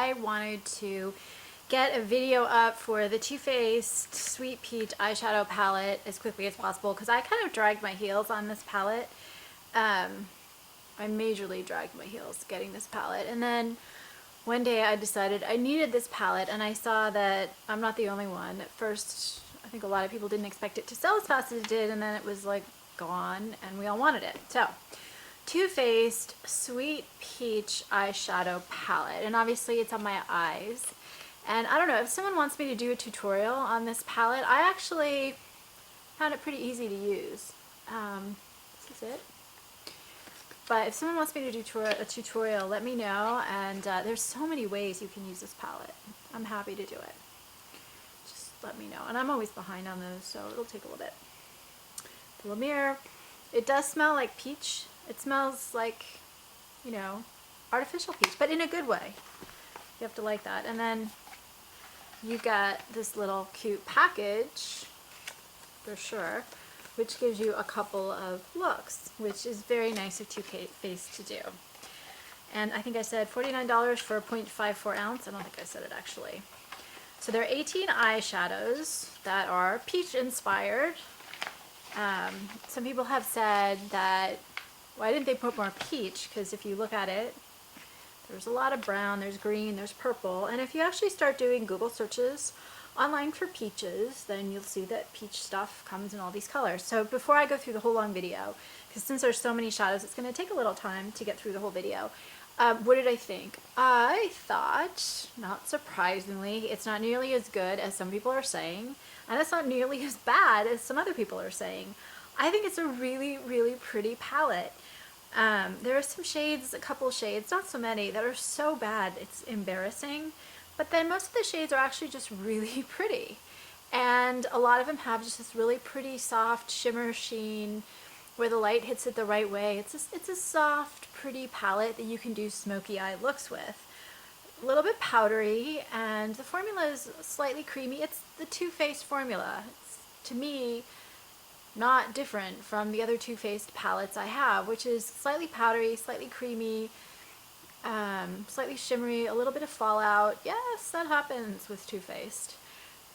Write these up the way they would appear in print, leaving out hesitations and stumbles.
I wanted to get a video up for the Too Faced Sweet Peach eyeshadow palette as quickly as possible because I kind of dragged my heels on this palette. I majorly dragged my heels getting this palette, and then one day I decided I needed this palette, and I saw that I'm not the only one. At first, I think a lot of people didn't expect it to sell as fast as it did, and then it was like gone and we all wanted it. So Too Faced Sweet Peach eyeshadow palette, and obviously it's on my eyes. And I don't know, if someone wants me to do a tutorial on this palette, I actually found it pretty easy to use. This is it. But if someone wants me to do a tutorial, let me know. And there's so many ways you can use this palette. I'm happy to do it. Just let me know. And I'm always behind on those, so it'll take a little bit. The little mirror. It does smell like peach. It smells like, you know, artificial peach, but in a good way. You have to like that. And then you got this little cute package, for sure, which gives you a couple of looks, which is very nice of Too Faced to do. And I think I said $49 for a 0.54 ounce. I don't think I said it actually. So there are 18 eyeshadows that are peach inspired. Some people have said that, why didn't they put more peach? Because if you look at it, there's a lot of brown, there's green, there's purple, and if you actually start doing Google searches online for peaches, then you'll see that peach stuff comes in all these colors. So before I go through the whole long video, because since there's so many shadows, it's going to take a little time to get through the whole video. What did I think? I thought, not surprisingly, it's not nearly as good as some people are saying, and it's not nearly as bad as some other people are saying. I think it's a really, really pretty palette. There are some shades, a couple shades, not so many, that are so bad it's embarrassing, but then most of the shades are actually just really pretty, and a lot of them have just this really pretty soft shimmer sheen where the light hits it the right way. It's a soft, pretty palette that you can do smoky eye looks with. A little bit powdery, and the formula is slightly creamy. It's the Too Faced formula. It's, to me, not different from the other Too Faced palettes I have, which is slightly powdery, slightly creamy, slightly shimmery, a little bit of fallout. Yes, that happens with Too Faced.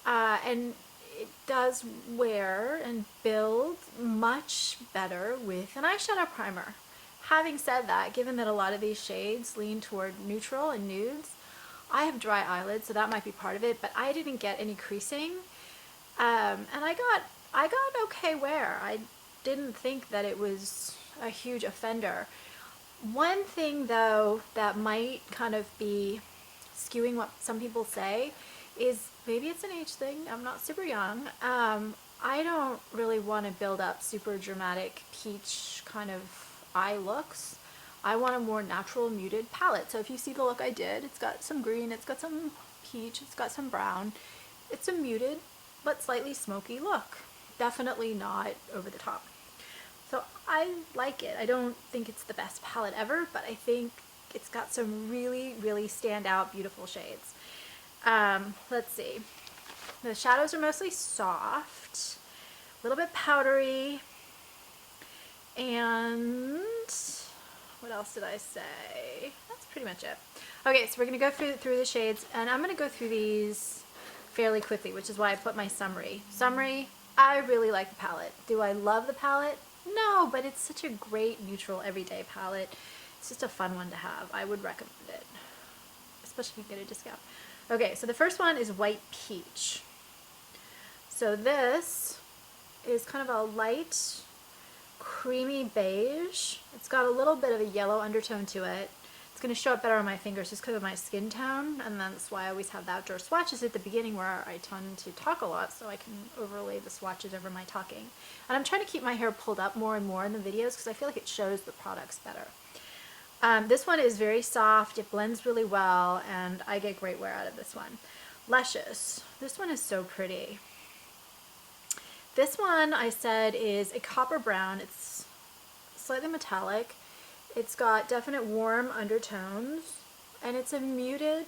And it does wear and build much better with an eyeshadow primer. Having said that, given that a lot of these shades lean toward neutral and nudes, I have dry eyelids, so that might be part of it, but I didn't get any creasing. And I got okay wear. I didn't think that it was a huge offender. One thing though that might kind of be skewing what some people say is, maybe it's an age thing, I'm not super young, I don't really want to build up super dramatic peach kind of eye looks. I want a more natural muted palette. So if you see the look I did, it's got some green, it's got some peach, it's got some brown. It's a muted but slightly smoky look. Definitely not over the top. So I like it. I don't think it's the best palette ever, but I think it's got some really, really standout beautiful shades. Let's see. The shadows are mostly soft, a little bit powdery, and what else did I say? That's pretty much it. Okay, so we're going to go through the shades, and I'm going to go through these fairly quickly, which is why I put my summary. I really like the palette. Do I love the palette? No, but it's such a great neutral everyday palette. It's just a fun one to have. I would recommend it, especially if you get a discount. Okay, so the first one is White Peach. So this is kind of a light, creamy beige. It's got a little bit of a yellow undertone to it. It's going to show up better on my fingers just because of my skin tone, and that's why I always have the outdoor swatches at the beginning where I tend to talk a lot, so I can overlay the swatches over my talking. And I'm trying to keep my hair pulled up more and more in the videos because I feel like it shows the products better. This one is very soft, it blends really well, and I get great wear out of this one. Luscious. This one is so pretty. This one I said is a copper brown. It's slightly metallic. It's got definite warm undertones, and it's a muted,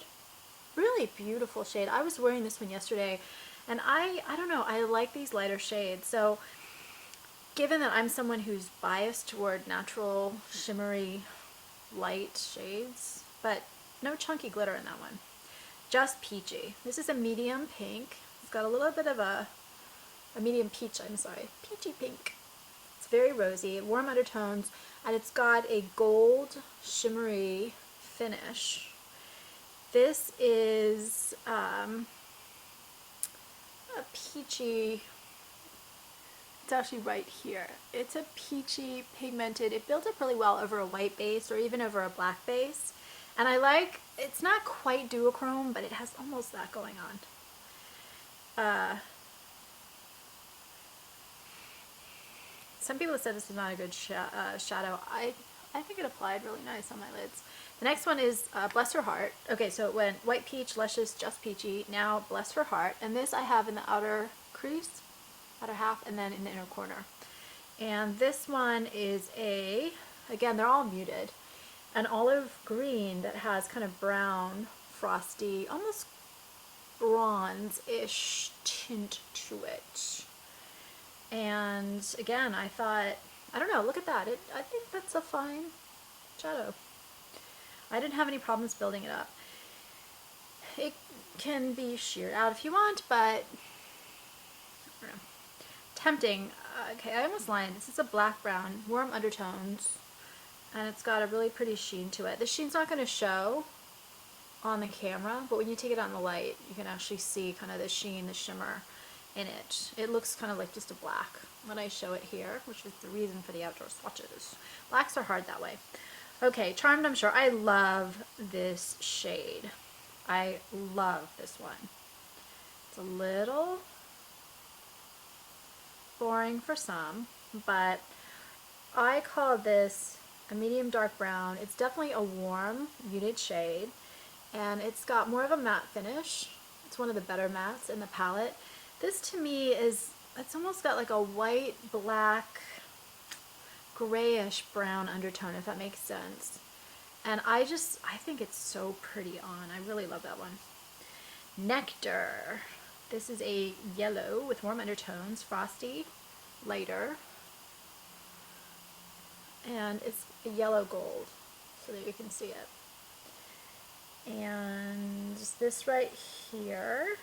really beautiful shade. I was wearing this one yesterday, and I don't know, I like these lighter shades. So given that I'm someone who's biased toward natural, shimmery, light shades, but no chunky glitter in that one. Just Peachy. This is a medium pink. It's got a little bit of a medium peach, I'm sorry, peachy pink. It's very rosy, warm undertones, and it's got a gold shimmery finish. This is a peachy, it's actually right here. It's a peachy pigmented, it builds up really well over a white base or even over a black base. And I like, it's not quite duochrome, but it has almost that going on. Some people have said this is not a good shadow. I think it applied really nice on my lids. The next one is Bless Her Heart. Okay, so it went White Peach, Luscious, Just Peachy, now Bless Her Heart. And this I have in the outer crease, outer half, and then in the inner corner. And this one is again, they're all muted, an olive green that has kind of brown, frosty, almost bronze-ish tint to it. And again, I thought, I don't know, look at that. I think that's a fine shadow. I didn't have any problems building it up. It can be sheared out if you want, but I don't know. Tempting. Okay, I almost lied. This is a black brown, warm undertones, and it's got a really pretty sheen to it. The sheen's not going to show on the camera, but when you take it on the light, you can actually see kind of the sheen, the shimmer in it. It looks kind of like just a black when I show it here, which is the reason for the outdoor swatches. Blacks are hard that way. Okay, Charmed, I'm sure. I love this shade. I love this one. It's a little boring for some, but I call this a medium dark brown. It's definitely a warm, muted shade, and it's got more of a matte finish. It's one of the better mattes in the palette. This to me is, it's almost got like a white, black, grayish brown undertone, if that makes sense. And I think it's so pretty on. I really love that one. Nectar. This is a yellow with warm undertones, frosty, lighter. And it's a yellow gold, so that you can see it. And this right here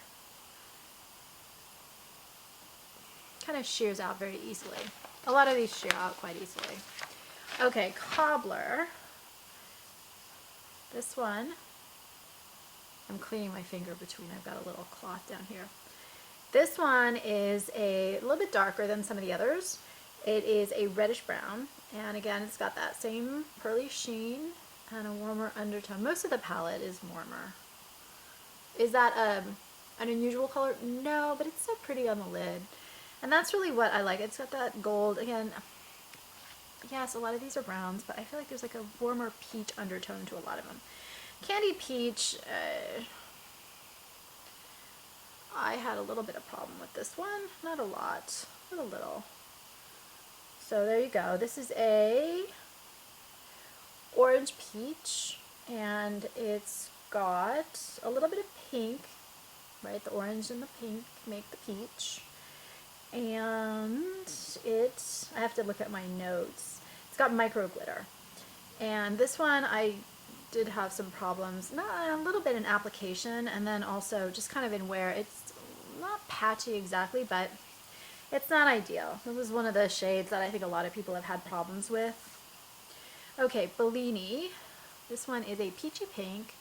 kind of shears out very easily. A lot of these shear out quite easily. Okay, Cobbler. This one, I'm cleaning my finger between, I've got a little cloth down here. This one is a little bit darker than some of the others. It is a reddish brown, and again, it's got that same pearly sheen and a warmer undertone. Most of the palette is warmer. Is that an unusual color? No, but it's so pretty on the lid. And that's really what I like. It's got that gold, again, yes, a lot of these are browns, but I feel like there's like a warmer peach undertone to a lot of them. Candy Peach, I had a little bit of problem with this one. Not a lot, but a little. So there you go. This is a orange peach, and it's got a little bit of pink, right? The orange and the pink make the peach. And I have to look at my notes. It's got micro glitter. And this one I did have some problems, a little bit in application, and then also just kind of in wear. It's not patchy exactly, but it's not ideal. This was one of the shades that I think a lot of people have had problems with. Okay, Bellini. This one is a peachy pink.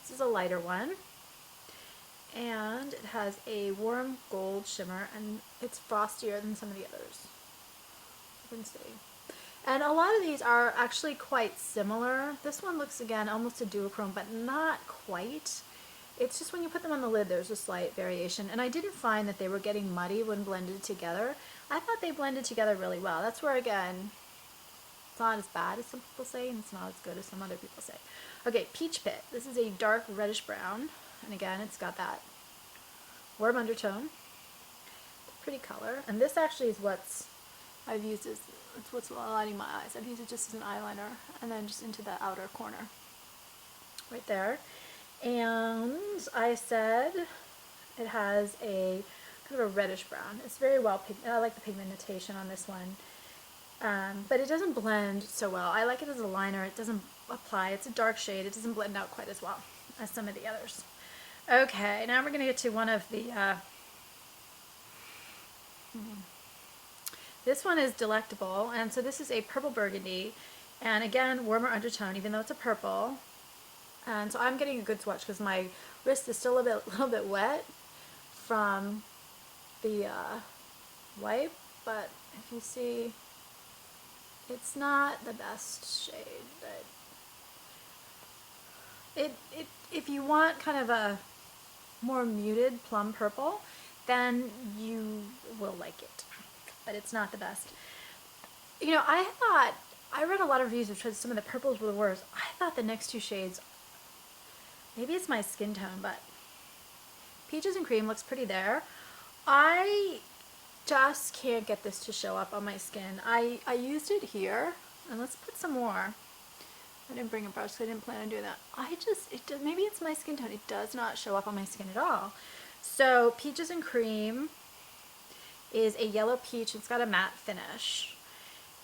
This is a lighter one. And it has a warm gold shimmer, and it's frostier than some of the others. You can see. And a lot of these are actually quite similar. This one looks, again, almost a duochrome, but not quite. It's just when you put them on the lid, there's a slight variation. And I didn't find that they were getting muddy when blended together. I thought they blended together really well. That's where, again, it's not as bad as some people say, and it's not as good as some other people say. Okay, Peach Pit. This is a dark reddish brown. And again, it's got that warm undertone. Pretty color. And this actually is what's I've used as, it's what's lining my eyes. I've used it just as an eyeliner, and then just into the outer corner. Right there. And I said it has a kind of a reddish brown. It's very well pigmented. I like the pigmentation on this one. But it doesn't blend so well. I like it as a liner. It doesn't apply. It's a dark shade. It doesn't blend out quite as well as some of the others. Okay, now we're going to get to one of the, this one is Delectable, and so this is a purple burgundy, and again, warmer undertone, even though it's a purple. And so I'm getting a good swatch because my wrist is still a little bit wet from the wipe, but if you see, it's not the best shade, but if you want kind of a more muted plum purple, then you will like it, but it's not the best. You know, I read a lot of reviews which said some of the purples were the worst. I thought the next two shades, maybe it's my skin tone, but Peaches and Cream looks pretty there. I just can't get this to show up on my skin. I used it here, and let's put some more. I didn't bring a brush because I didn't plan on doing that. Maybe it's my skin tone. It does not show up on my skin at all. So Peaches and Cream is a yellow peach. It's got a matte finish.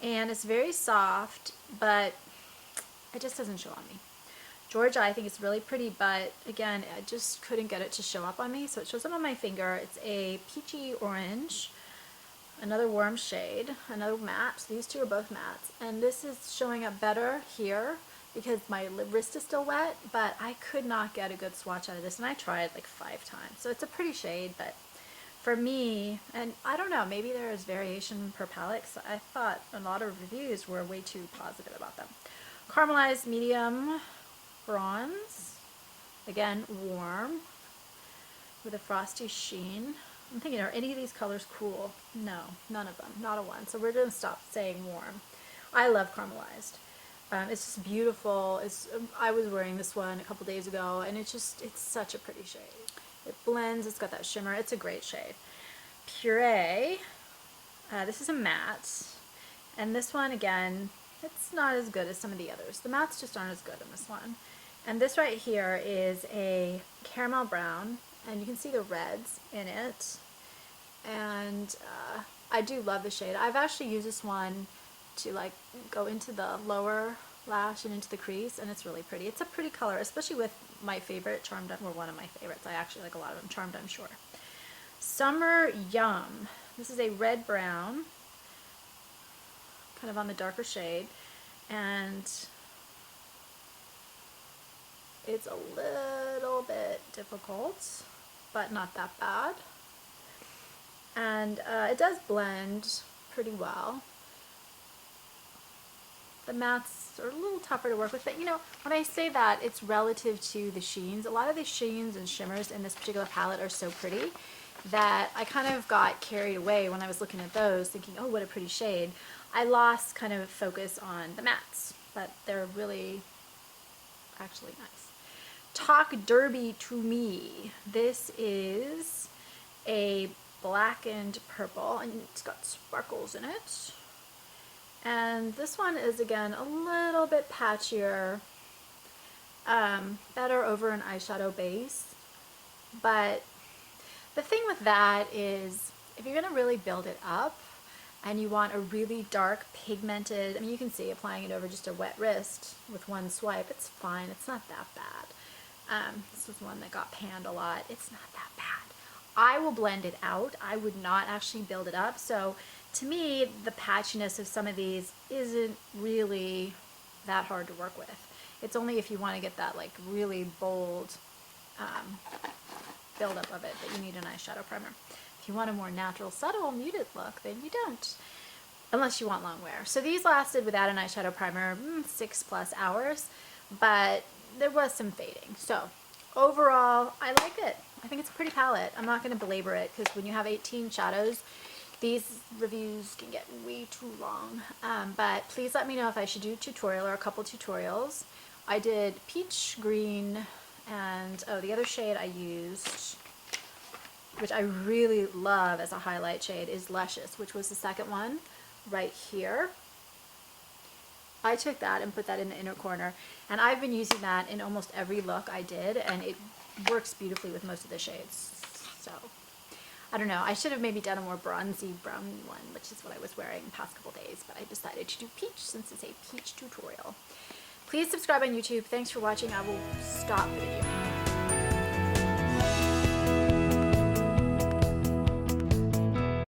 And it's very soft, but it just doesn't show on me. Georgia, I think it's really pretty, but again, I just couldn't get it to show up on me. So it shows up on my finger. It's a peachy orange, another warm shade, another matte. So these two are both mattes. And this is showing up better here because my wrist is still wet, but I could not get a good swatch out of this, and I tried like 5 times. So it's a pretty shade, but for me, and I don't know, maybe there is variation per palette, so I thought a lot of reviews were way too positive about them. Caramelized medium bronze, again warm, with a frosty sheen. I'm thinking, are any of these colors cool? No, none of them, not a one. So we're gonna stop saying warm. I love caramelized. It's just beautiful. I was wearing this one a couple days ago, and it's such a pretty shade. It blends, it's got that shimmer, it's a great shade. Puree, this is a matte, and this one, again, it's not as good as some of the others. The mattes just aren't as good in this one. And this right here is a caramel brown, and you can see the reds in it. And I do love the shade. I've actually used this one to like go into the lower lash and into the crease, and it's really pretty. It's a pretty color, especially with my favorite Charmed, or one of my favorites. I actually like a lot of them. Charmed, I'm sure. Summer Yum. This is a red brown, kind of on the darker shade, and it's a little bit difficult, but not that bad. And it does blend pretty well. The mattes are a little tougher to work with, but you know, when I say that, it's relative to the sheens. A lot of the sheens and shimmers in this particular palette are so pretty that I kind of got carried away when I was looking at those, thinking, oh, what a pretty shade. I lost kind of focus on the mattes, but they're really actually nice. Talk Derby to Me. This is a blackened purple, and it's got sparkles in it. And this one is, again, a little bit patchier, better over an eyeshadow base. But the thing with that is, if you're going to really build it up and you want a really dark pigmented, I mean, you can see applying it over just a wet wrist with one swipe, it's fine. It's not that bad. This was one that got panned a lot. It's not that bad. I will blend it out. I would not actually build it up. So to me, the patchiness of some of these isn't really that hard to work with. It's only if you want to get that like really bold buildup of it that you need an eyeshadow primer. If you want a more natural, subtle, muted look, then you don't, unless you want long wear. So these lasted without an eyeshadow primer 6+ hours, but there was some fading. So overall, I like it. I think it's a pretty palette. I'm not going to belabor it because when you have 18 shadows, these reviews can get way too long. But please let me know if I should do a tutorial or a couple tutorials. I did peach green, and oh, the other shade I used, which I really love as a highlight shade, is Luscious, which was the second one right here. I took that and put that in the inner corner, and I've been using that in almost every look I did, and it works beautifully with most of the shades. So I don't know, I should have maybe done a more bronzy brown one, which is what I was wearing the past couple days, but I decided to do peach since it's a peach tutorial. Please subscribe on YouTube. Thanks for watching. I will stop the video.